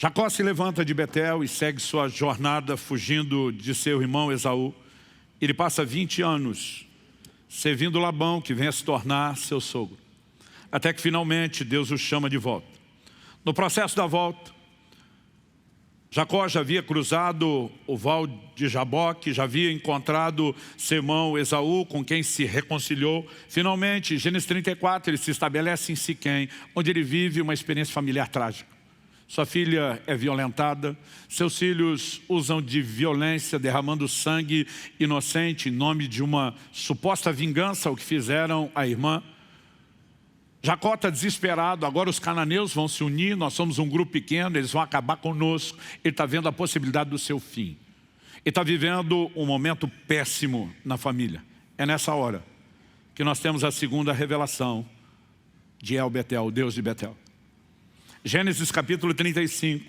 Jacó se levanta de Betel e segue sua jornada fugindo de seu irmão Esaú. Ele passa 20 anos servindo Labão, que vem a se tornar seu sogro. Até que finalmente Deus o chama de volta. No processo da volta, Jacó já havia cruzado o val de Jaboque, já havia encontrado seu irmão Esaú, com quem se reconciliou. Finalmente, em Gênesis 34, ele se estabelece em Siquém, onde ele vive uma experiência familiar trágica. Sua filha é violentada, seus filhos usam de violência, derramando sangue inocente em nome de uma suposta vingança ao que fizeram à irmã. Jacó está desesperado, agora os cananeus vão se unir, nós somos um grupo pequeno, eles vão acabar conosco. Ele está vendo a possibilidade do seu fim. Ele está vivendo um momento péssimo na família. É nessa hora que nós temos a segunda revelação de El Betel, o Deus de Betel. Gênesis capítulo 35,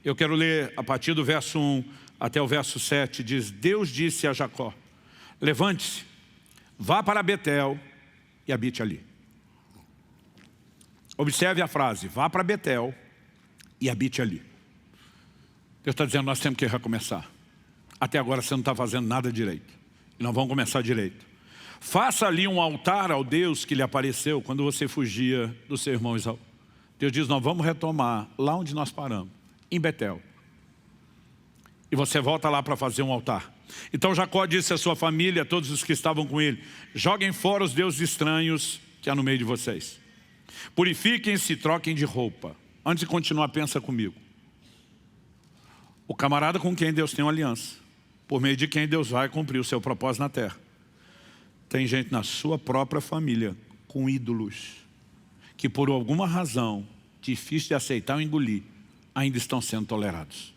eu quero ler a partir do verso 1 até o verso 7, diz: Deus disse a Jacó, levante-se, vá para Betel e habite ali. Observe a frase, vá para Betel e habite ali. Deus está dizendo, nós temos que recomeçar. Até agora você não está fazendo nada direito. E nós vamos começar direito. Faça ali um altar ao Deus que lhe apareceu quando você fugia do seu irmão Esaú. Deus diz, nós vamos retomar lá onde nós paramos, em Betel. E você volta lá para fazer um altar. Então Jacó disse à sua família, a todos os que estavam com ele, joguem fora os deuses estranhos que há no meio de vocês. Purifiquem-se e troquem de roupa. Antes de continuar, pensa comigo. O camarada com quem Deus tem uma aliança, por meio de quem Deus vai cumprir o seu propósito na terra. Tem gente na sua própria família com ídolos, que por alguma razão, difícil de aceitar ou engolir, ainda estão sendo tolerados.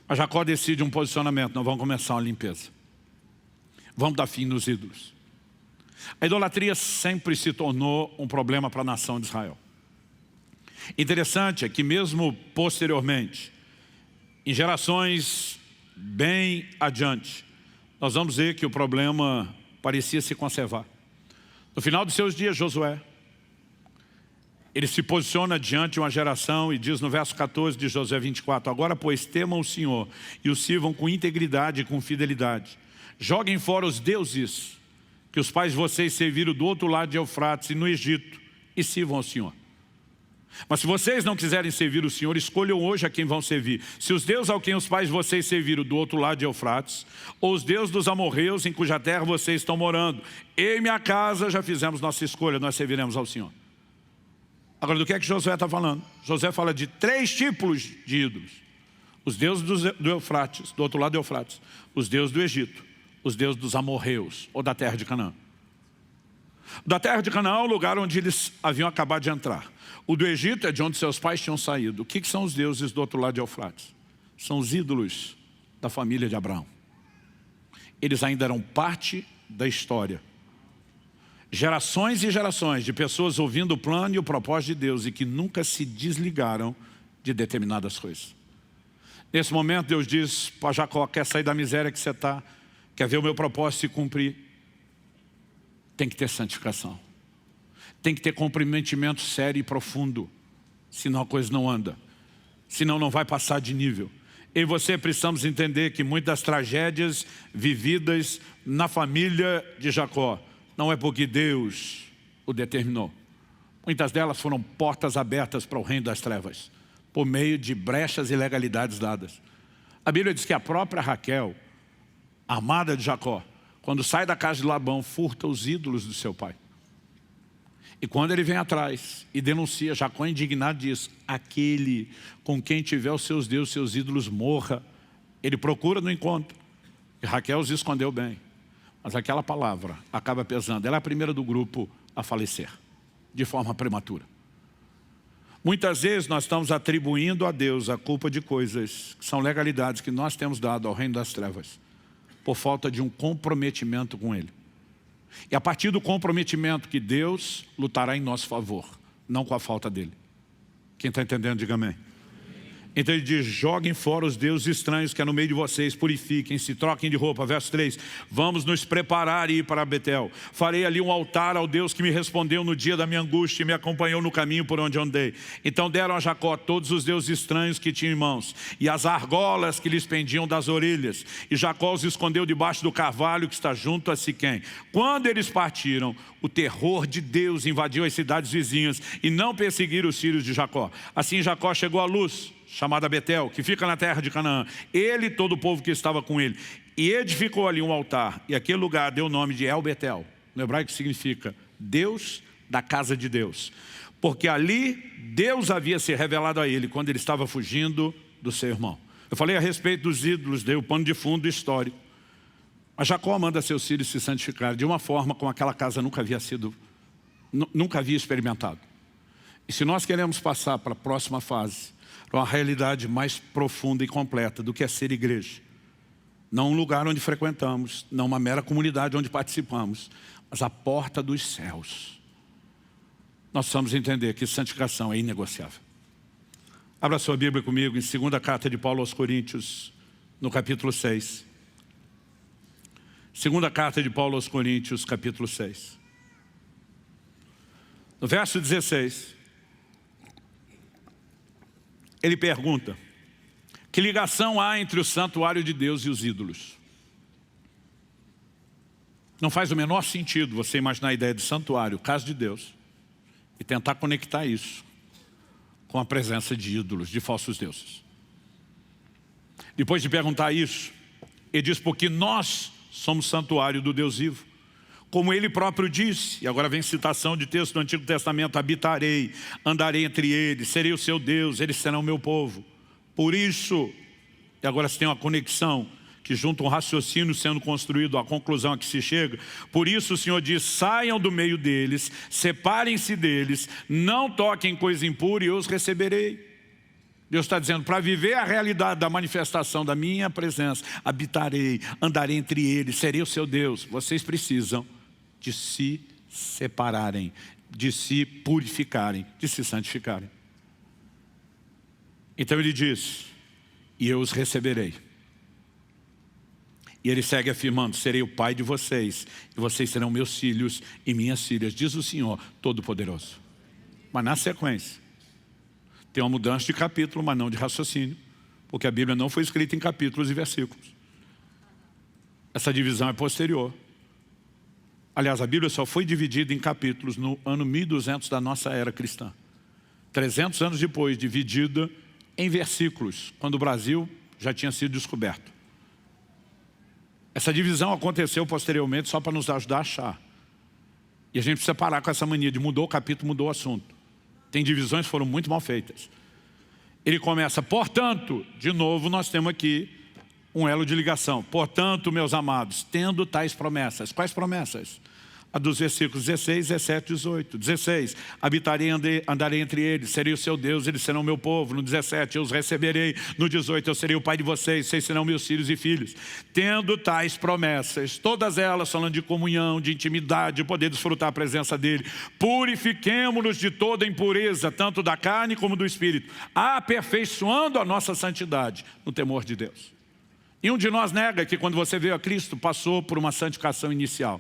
Mas Jacó decide um posicionamento, nós vamos começar uma limpeza. Vamos dar fim nos ídolos. A idolatria sempre se tornou um problema para a nação de Israel. Interessante é que mesmo posteriormente, em gerações bem adiante, nós vamos ver que o problema parecia se conservar. No final de seus dias, Josué, ele se posiciona diante de uma geração e diz no verso 14 de Josué 24, agora pois temam o Senhor e o sirvam com integridade e com fidelidade. Joguem fora os deuses que os pais de vocês serviram do outro lado de Eufrates e no Egito, e sirvam ao Senhor. Mas se vocês não quiserem servir o Senhor, escolham hoje a quem vão servir. Se os deuses ao quem os pais de vocês serviram do outro lado de Eufrates, ou os deuses dos amorreus em cuja terra vocês estão morando. Eu e minha casa já fizemos nossa escolha, nós serviremos ao Senhor. Agora, do que é que Josué está falando? Josué fala de 3 tipos de ídolos. Os deuses do Eufrates, do outro lado do Eufrates. Os deuses do Egito. Os deuses dos amorreus, ou da terra de Canaã. Da terra de Canaã é o lugar onde eles haviam acabado de entrar. O do Egito é de onde seus pais tinham saído. O que são os deuses do outro lado de Eufrates? São os ídolos da família de Abraão. Eles ainda eram parte da história. Gerações e gerações de pessoas ouvindo o plano e o propósito de Deus e que nunca se desligaram de determinadas coisas. Nesse momento Deus diz para Jacó, quer sair da miséria que você está? Quer ver o meu propósito se cumprir? Tem que ter santificação. Tem que ter comprometimento sério e profundo. Senão a coisa não anda. Senão não vai passar de nível. Eu e você precisamos entender que muitas das tragédias vividas na família de Jacó não é porque Deus o determinou. Muitas delas foram portas abertas para o reino das trevas, por meio de brechas e ilegalidades dadas. A Bíblia diz que a própria Raquel, a amada de Jacó, quando sai da casa de Labão, furta os ídolos do seu pai. E quando ele vem atrás e denuncia, Jacó indignado diz, aquele com quem tiver os seus deuses, seus ídolos, morra. Ele procura no encontro. E Raquel os escondeu bem. Mas aquela palavra acaba pesando. Ela é a primeira do grupo a falecer, de forma prematura. Muitas vezes nós estamos atribuindo a Deus a culpa de coisas que são legalidades que nós temos dado ao reino das trevas, por falta de um comprometimento com Ele. E a partir do comprometimento que Deus lutará em nosso favor, não com a falta dele. Quem está entendendo, diga amém. Então ele diz, joguem fora os deuses estranhos que há no meio de vocês, purifiquem-se, troquem de roupa. Verso 3, vamos nos preparar e ir para Betel. Farei ali um altar ao Deus que me respondeu no dia da minha angústia e me acompanhou no caminho por onde andei. Então deram a Jacó todos os deuses estranhos que tinham em mãos e as argolas que lhes pendiam das orelhas. E Jacó os escondeu debaixo do carvalho que está junto a Siquém. Quando eles partiram, o terror de Deus invadiu as cidades vizinhas e não perseguiram os filhos de Jacó. Assim Jacó chegou à Luz, chamada Betel, que fica na terra de Canaã, ele e todo o povo que estava com ele, e edificou ali um altar, e aquele lugar deu o nome de El Betel, no hebraico significa Deus da casa de Deus, porque ali Deus havia se revelado a ele quando ele estava fugindo do seu irmão. Eu falei a respeito dos ídolos, dei o pano de fundo histórico, mas Jacó manda seus filhos se santificar de uma forma como aquela casa nunca havia experimentado. E se nós queremos passar para a próxima fase, para uma realidade mais profunda e completa do que é ser igreja. Não um lugar onde frequentamos, não uma mera comunidade onde participamos, mas a porta dos céus. Nós precisamos entender que santificação é inegociável. Abra sua Bíblia comigo em 2ª carta de Paulo aos Coríntios, no capítulo 6. 2ª carta de Paulo aos Coríntios, capítulo 6. No verso 16... ele pergunta, que ligação há entre o santuário de Deus e os ídolos? Não faz o menor sentido você imaginar a ideia de santuário, casa de Deus, e tentar conectar isso com a presença de ídolos, de falsos deuses. Depois de perguntar isso, ele diz, porque nós somos santuário do Deus vivo. Como ele próprio disse, e agora vem citação de texto do Antigo Testamento, habitarei, andarei entre eles, serei o seu Deus, eles serão o meu povo. Por isso, e agora se tem uma conexão, que junta um raciocínio sendo construído, a conclusão a que se chega, por isso o Senhor diz, saiam do meio deles, separem-se deles, não toquem coisa impura e eu os receberei. Deus está dizendo, para viver a realidade da manifestação da minha presença, habitarei, andarei entre eles, serei o seu Deus. Vocês precisam de se separarem, de se purificarem, de se santificarem. Então ele diz, e eu os receberei. E ele segue afirmando, serei o pai de vocês, e vocês serão meus filhos e minhas filhas, diz o Senhor Todo-Poderoso. Mas na sequência, tem uma mudança de capítulo, mas não de raciocínio, porque a Bíblia não foi escrita em capítulos e versículos. Essa divisão é posterior. Aliás, a Bíblia só foi dividida em capítulos no ano 1200 da nossa era cristã. 300 anos depois, dividida em versículos, quando o Brasil já tinha sido descoberto. Essa divisão aconteceu posteriormente só para nos ajudar a achar. E a gente precisa parar com essa mania de mudou o capítulo, mudou o assunto. Tem divisões que foram muito mal feitas. Ele começa, portanto, de novo nós temos aqui um elo de ligação. Portanto, meus amados, tendo tais promessas. Quais promessas? A dos versículos 16, 17 e 18. 16, habitarei, andarei entre eles, serei o seu Deus, eles serão meu povo. No 17, eu os receberei. No 18, eu serei o pai de vocês, vocês serão meus filhos e filhas. Tendo tais promessas, todas elas falando de comunhão, de intimidade, de poder desfrutar a presença dele. Purifiquemo-nos de toda impureza, tanto da carne como do espírito, aperfeiçoando a nossa santidade no temor de Deus. E um de nós nega que quando você veio a Cristo, passou por uma santificação inicial.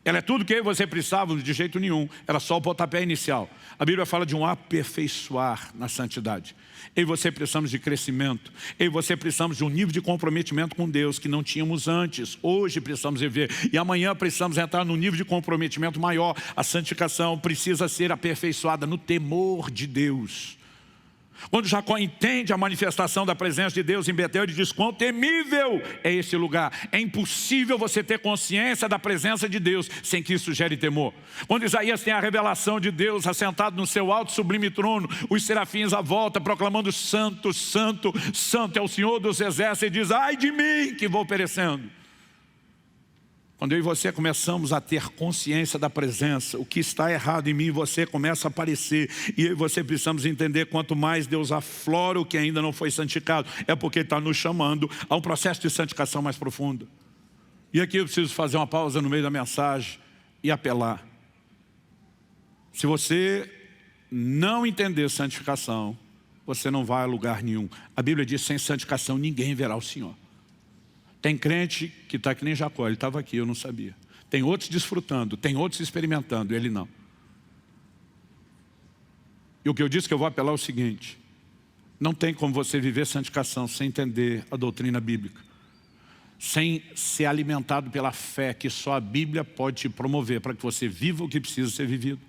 Ela é tudo que eu e você precisava, de jeito nenhum. Era só o pontapé inicial. A Bíblia fala de um aperfeiçoar na santidade. Eu e você precisamos de crescimento. Eu e você precisamos de um nível de comprometimento com Deus que não tínhamos antes. Hoje precisamos viver. E amanhã precisamos entrar num nível de comprometimento maior. A santificação precisa ser aperfeiçoada no temor de Deus. Quando Jacó entende a manifestação da presença de Deus em Betel, ele diz, quão temível é esse lugar. É impossível você ter consciência da presença de Deus sem que isso gere temor. Quando Isaías tem a revelação de Deus assentado no seu alto sublime trono, os serafins à volta proclamando santo, santo, santo é o Senhor dos exércitos, e diz, ai de mim que vou perecendo. Quando eu e você começamos a ter consciência da presença, o que está errado em mim e você começa a aparecer. E eu e você precisamos entender, quanto mais Deus aflora o que ainda não foi santificado, é porque Ele está nos chamando a um processo de santificação mais profundo. E aqui eu preciso fazer uma pausa no meio da mensagem e apelar. Se você não entender santificação, você não vai a lugar nenhum. A Bíblia diz, sem santificação ninguém verá o Senhor. Tem crente que está que nem Jacó, ele estava aqui, eu não sabia. Tem outros desfrutando, tem outros experimentando, ele não. E o que eu disse que eu vou apelar é o seguinte: não tem como você viver santificação sem entender a doutrina bíblica, sem ser alimentado pela fé que só a Bíblia pode te promover para que você viva o que precisa ser vivido.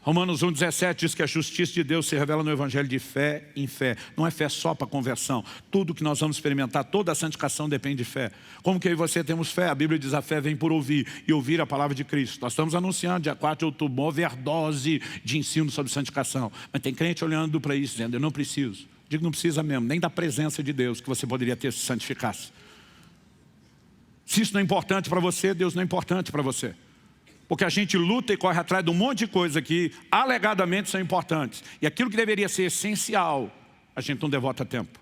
Romanos 1,17 diz que a justiça de Deus se revela no Evangelho de fé em fé. Não é fé só para conversão. Tudo que nós vamos experimentar, toda a santificação depende de fé. Como que eu e você temos fé? A Bíblia diz a fé vem por ouvir, e ouvir a palavra de Cristo. Nós estamos anunciando, dia 4 de outubro, uma overdose de ensino sobre santificação. Mas tem crente olhando para isso, dizendo, eu não preciso. Digo, não precisa mesmo, nem da presença de Deus que você poderia ter se santificasse. Se isso não é importante para você, Deus não é importante para você. Porque a gente luta e corre atrás de um monte de coisa que alegadamente são importantes. E aquilo que deveria ser essencial, a gente não devota tempo.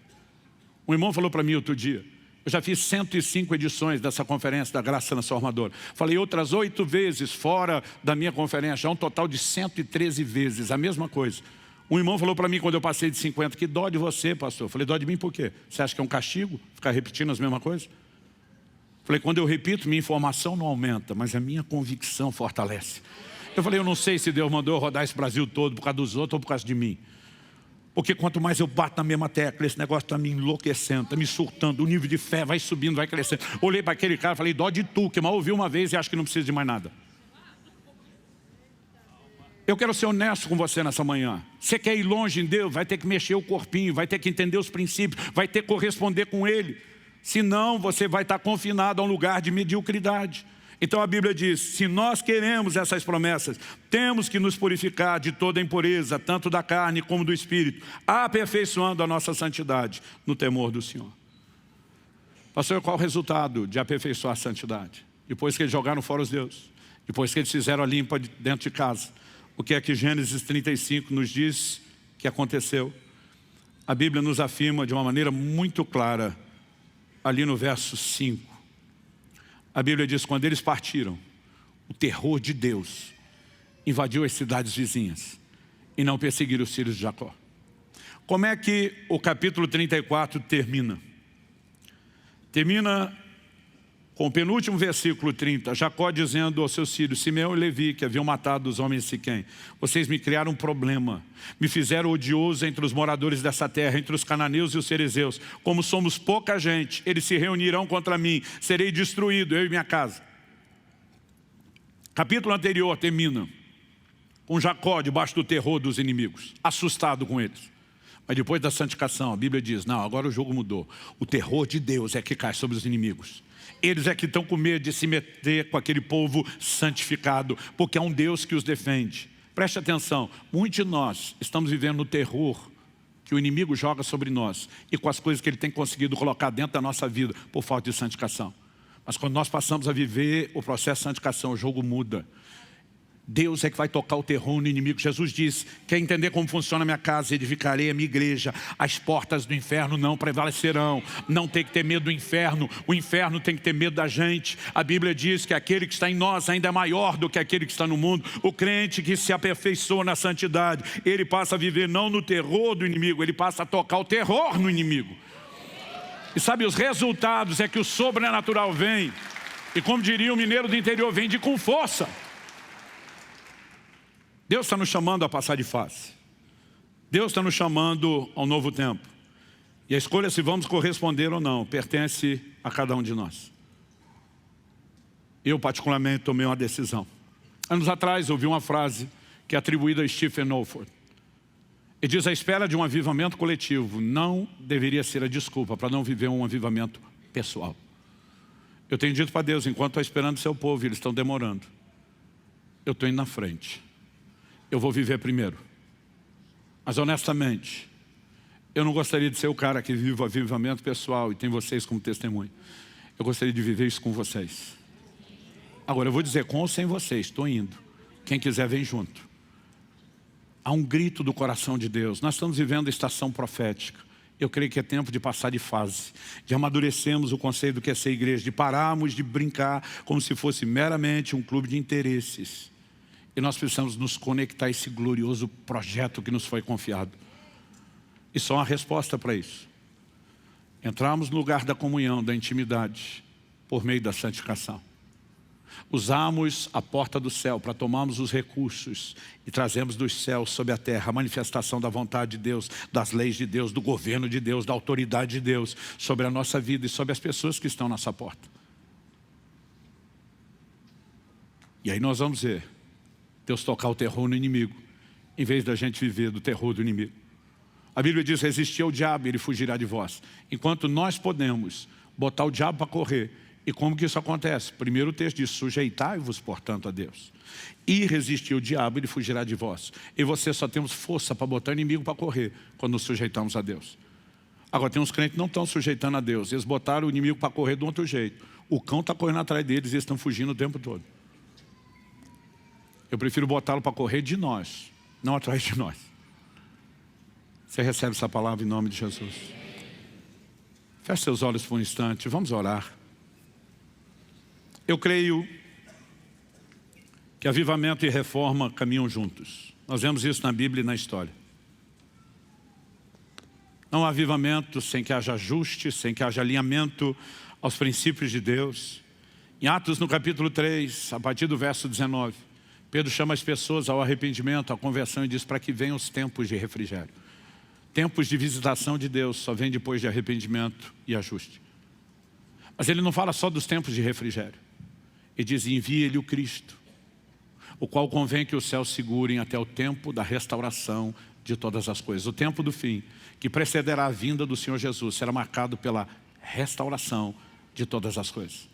Um irmão falou para mim outro dia, eu já fiz 105 edições dessa conferência da Graça Transformadora. Falei outras 8 vezes fora da minha conferência, já um total de 113 vezes, a mesma coisa. Um irmão falou para mim quando eu passei de 50, que dó de você, pastor. Falei, dó de mim por quê? Você acha que é um castigo ficar repetindo as mesmas coisas? Falei, quando eu repito, minha informação não aumenta, mas a minha convicção fortalece. Eu falei, eu não sei se Deus mandou eu rodar esse Brasil todo por causa dos outros ou por causa de mim. Porque quanto mais eu bato na mesma tecla, esse negócio está me enlouquecendo, está me surtando, o nível de fé vai subindo, vai crescendo. Olhei para aquele cara e falei, dó de tu, que mal ouviu uma vez e acha que não precisa de mais nada. Eu quero ser honesto com você nessa manhã. Você quer ir longe em Deus, vai ter que mexer o corpinho, vai ter que entender os princípios, vai ter que corresponder com Ele. Senão você vai estar confinado a um lugar de mediocridade. Então a Bíblia diz, se nós queremos essas promessas, temos que nos purificar de toda impureza, tanto da carne como do espírito, aperfeiçoando a nossa santidade no temor do Senhor. Pastor, qual o resultado de aperfeiçoar a santidade? Depois que eles jogaram fora os deuses, depois que eles fizeram a limpa dentro de casa, o que é que Gênesis 35 nos diz que aconteceu? A Bíblia nos afirma de uma maneira muito clara, ali no verso 5, a Bíblia diz, quando eles partiram, o terror de Deus invadiu as cidades vizinhas e não perseguiram os filhos de Jacó. Como é que o capítulo 34 termina? Termina com o penúltimo versículo 30, Jacó dizendo aos seus filhos, Simeão e Levi, que haviam matado os homens de Siquém, vocês me criaram um problema, me fizeram odioso entre os moradores dessa terra, entre os cananeus e os ferezeus. Como somos pouca gente, eles se reunirão contra mim, serei destruído, eu e minha casa. Capítulo anterior termina com Jacó debaixo do terror dos inimigos, assustado com eles. Mas depois da santificação, a Bíblia diz, não, agora o jogo mudou. O terror de Deus é que cai sobre os inimigos. Eles é que estão com medo de se meter com aquele povo santificado, porque é um Deus que os defende. Preste atenção, muitos de nós estamos vivendo no terror que o inimigo joga sobre nós e com as coisas que ele tem conseguido colocar dentro da nossa vida por falta de santificação. Mas quando nós passamos a viver o processo de santificação, o jogo muda. Deus é que vai tocar o terror no inimigo. Jesus diz, quer entender como funciona a minha casa, edificarei a minha igreja, as portas do inferno não prevalecerão. Não tem que ter medo do inferno, o inferno tem que ter medo da gente. A Bíblia diz que aquele que está em nós ainda é maior do que aquele que está no mundo. O crente que se aperfeiçoa na santidade, ele passa a viver não no terror do inimigo, ele passa a tocar o terror no inimigo. E sabe, os resultados é que o sobrenatural vem, e como diria o mineiro do interior, vem com força. Deus está nos chamando a passar de fase. Deus está nos chamando ao novo tempo. E a escolha se vamos corresponder ou não, pertence a cada um de nós. Eu particularmente tomei uma decisão. Anos atrás ouvi uma frase que é atribuída a Stephen Olford. Ele diz, a espera de um avivamento coletivo não deveria ser a desculpa para não viver um avivamento pessoal. Eu tenho dito para Deus, enquanto estou esperando o seu povo, eles estão demorando. Eu estou indo na frente. Eu vou viver primeiro. Mas honestamente, eu não gostaria de ser o cara que vive o avivamento pessoal e tem vocês como testemunho. Eu gostaria de viver isso com vocês. Agora eu vou dizer, com ou sem vocês, estou indo. Quem quiser vem junto. Há um grito do coração de Deus. Nós estamos vivendo a estação profética. Eu creio que é tempo de passar de fase, de amadurecermos o conceito do que é ser igreja, de pararmos de brincar como se fosse meramente um clube de interesses. E nós precisamos nos conectar a esse glorioso projeto que nos foi confiado. E só uma resposta para isso: entrarmos no lugar da comunhão, da intimidade, por meio da santificação. Usamos a porta do céu para tomarmos os recursos e trazemos dos céus sobre a terra a manifestação da vontade de Deus, das leis de Deus, do governo de Deus, da autoridade de Deus sobre a nossa vida e sobre as pessoas que estão à nossa porta. E aí nós vamos ver Deus tocar o terror no inimigo, em vez da gente viver do terror do inimigo. A Bíblia diz: resistir ao diabo e ele fugirá de vós. Enquanto nós podemos botar o diabo para correr. E como que isso acontece? Primeiro o texto diz: sujeitai-vos, portanto, a Deus. E resistir ao diabo, ele fugirá de vós. E você só temos força para botar o inimigo para correr quando nos sujeitamos a Deus. Agora tem uns crentes que não estão sujeitando a Deus. Eles botaram o inimigo para correr de um outro jeito. O cão está correndo atrás deles e eles estão fugindo o tempo todo. Eu prefiro botá-lo para correr de nós, não atrás de nós. Você recebe essa palavra em nome de Jesus? Feche seus olhos por um instante, vamos orar. Eu creio que avivamento e reforma caminham juntos. Nós vemos isso na Bíblia e na história. Não há avivamento sem que haja ajuste, sem que haja alinhamento aos princípios de Deus. Em Atos, no capítulo 3, a partir do verso 19, Pedro chama as pessoas ao arrependimento, à conversão e diz: para que venham os tempos de refrigério. Tempos de visitação de Deus só vem depois de arrependimento e ajuste. Mas ele não fala só dos tempos de refrigério. Ele diz: envie-lhe o Cristo, o qual convém que os céus segurem até o tempo da restauração de todas as coisas. O tempo do fim, que precederá a vinda do Senhor Jesus, será marcado pela restauração de todas as coisas.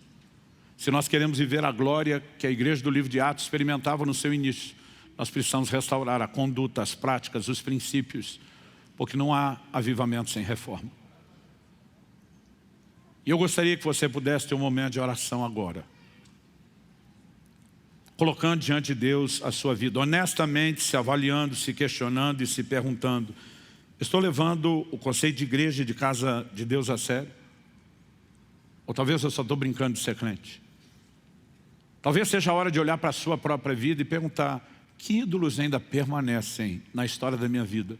Se nós queremos viver a glória que a igreja do livro de Atos experimentava no seu início, nós precisamos restaurar a conduta, as práticas, os princípios, porque não há avivamento sem reforma. E eu gostaria que você pudesse ter um momento de oração agora, colocando diante de Deus a sua vida, honestamente se avaliando, se questionando e se perguntando: estou levando o conceito de igreja e de casa de Deus a sério? Ou talvez eu só estou brincando de ser crente? Talvez seja a hora de olhar para a sua própria vida e perguntar: que ídolos ainda permanecem na história da minha vida,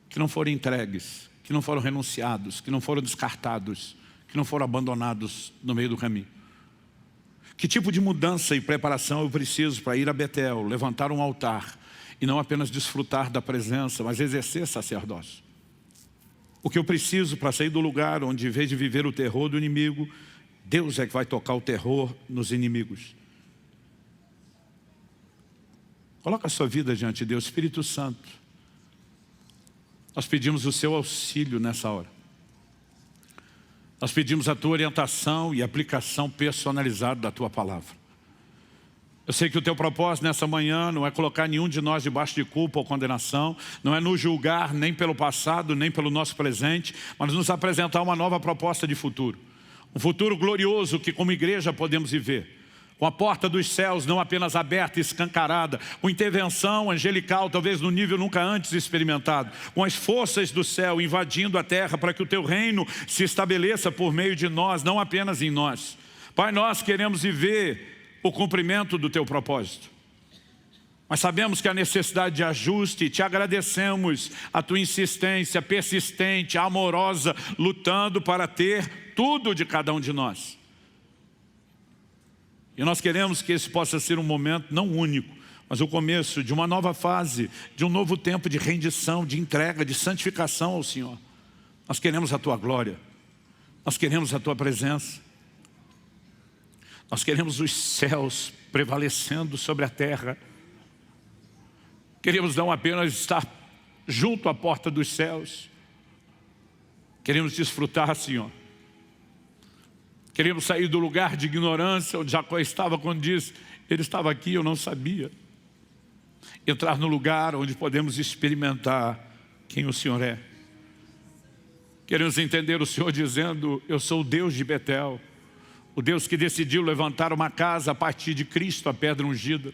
que não foram entregues, que não foram renunciados, que não foram descartados, que não foram abandonados no meio do caminho? Que tipo de mudança e preparação eu preciso para ir a Betel, levantar um altar e não apenas desfrutar da presença, mas exercer sacerdócio? O que eu preciso para sair do lugar onde, em vez de viver o terror do inimigo, Deus é que vai tocar o terror nos inimigos? Coloca a sua vida diante de Deus. Espírito Santo, nós pedimos o seu auxílio nessa hora. Nós pedimos a tua orientação e aplicação personalizada da tua palavra. Eu sei que o teu propósito nessa manhã não é colocar nenhum de nós debaixo de culpa ou condenação, não é nos julgar nem pelo passado, nem pelo nosso presente, mas nos apresentar uma nova proposta de futuro. Um futuro glorioso que como igreja podemos viver, com a porta dos céus não apenas aberta e escancarada, com intervenção angelical, talvez no nível nunca antes experimentado, com as forças do céu invadindo a terra para que o teu reino se estabeleça por meio de nós, não apenas em nós. Pai, nós queremos viver o cumprimento do teu propósito, mas sabemos que há necessidade de ajuste. Te agradecemos a tua insistência persistente, amorosa, lutando para ter tudo de cada um de nós. E nós queremos que esse possa ser um momento não único, mas o começo de uma nova fase, de um novo tempo de rendição, de entrega, de santificação ao Senhor. Nós queremos a tua glória, nós queremos a tua presença, nós queremos os céus prevalecendo sobre a terra. Queremos não apenas estar junto à porta dos céus, queremos desfrutar, Senhor. Queremos sair do lugar de ignorância onde Jacó estava quando disse: ele estava aqui, eu não sabia. Entrar no lugar onde podemos experimentar quem o Senhor é. Queremos entender o Senhor dizendo: eu sou o Deus de Betel, o Deus que decidiu levantar uma casa a partir de Cristo, a pedra ungida,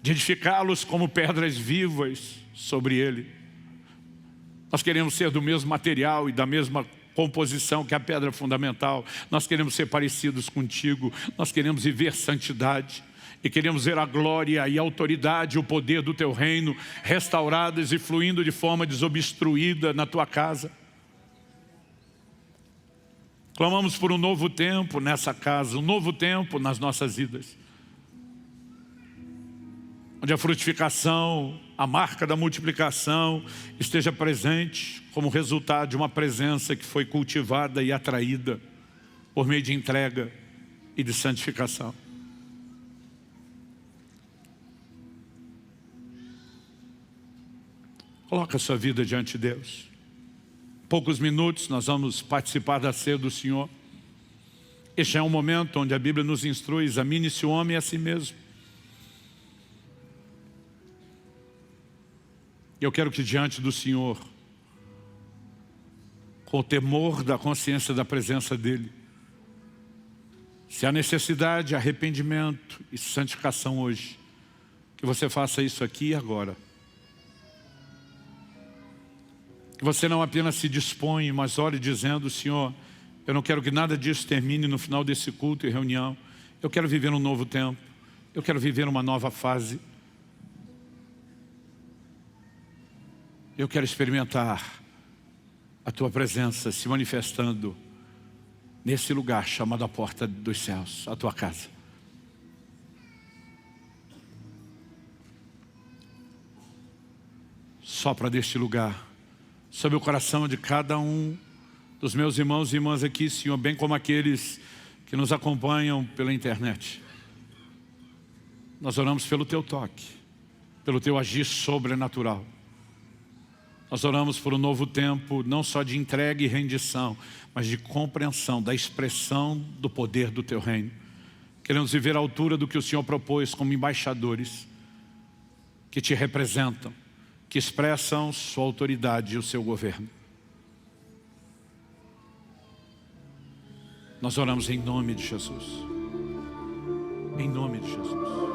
de edificá-los como pedras vivas sobre ele. Nós queremos ser do mesmo material e da mesma composição que a pedra fundamental. Nós queremos ser parecidos contigo, nós queremos viver santidade. E queremos ver a glória e a autoridade, o poder do Teu reino restauradas e fluindo de forma desobstruída na Tua casa. Clamamos por um novo tempo nessa casa, um novo tempo nas nossas vidas, onde a frutificação, a marca da multiplicação esteja presente como resultado de uma presença que foi cultivada e atraída por meio de entrega e de santificação. Coloca a sua vida diante de Deus. Em poucos minutos nós vamos participar da ceia do Senhor. Este é um momento onde a Bíblia nos instrui: examine-se o homem a si mesmo. Eu quero que diante do Senhor, com o temor da consciência da presença dEle, se há necessidade, arrependimento e santificação hoje, que você faça isso aqui e agora. Que você não apenas se dispõe, mas ore dizendo: Senhor, eu não quero que nada disso termine no final desse culto e reunião. Eu quero viver um novo tempo. Eu quero viver uma nova fase. Eu quero experimentar a Tua presença se manifestando nesse lugar chamado a porta dos céus, a Tua casa. Sopra deste lugar sobre o coração de cada um dos meus irmãos e irmãs aqui, Senhor, bem como aqueles que nos acompanham pela internet. Nós oramos pelo Teu toque, pelo Teu agir sobrenatural. Nós oramos por um novo tempo, não só de entrega e rendição, mas de compreensão da expressão do poder do Teu reino. Queremos viver à altura do que o Senhor propôs como embaixadores que Te representam, que expressam sua autoridade e o seu governo. Nós oramos em nome de Jesus. Em nome de Jesus.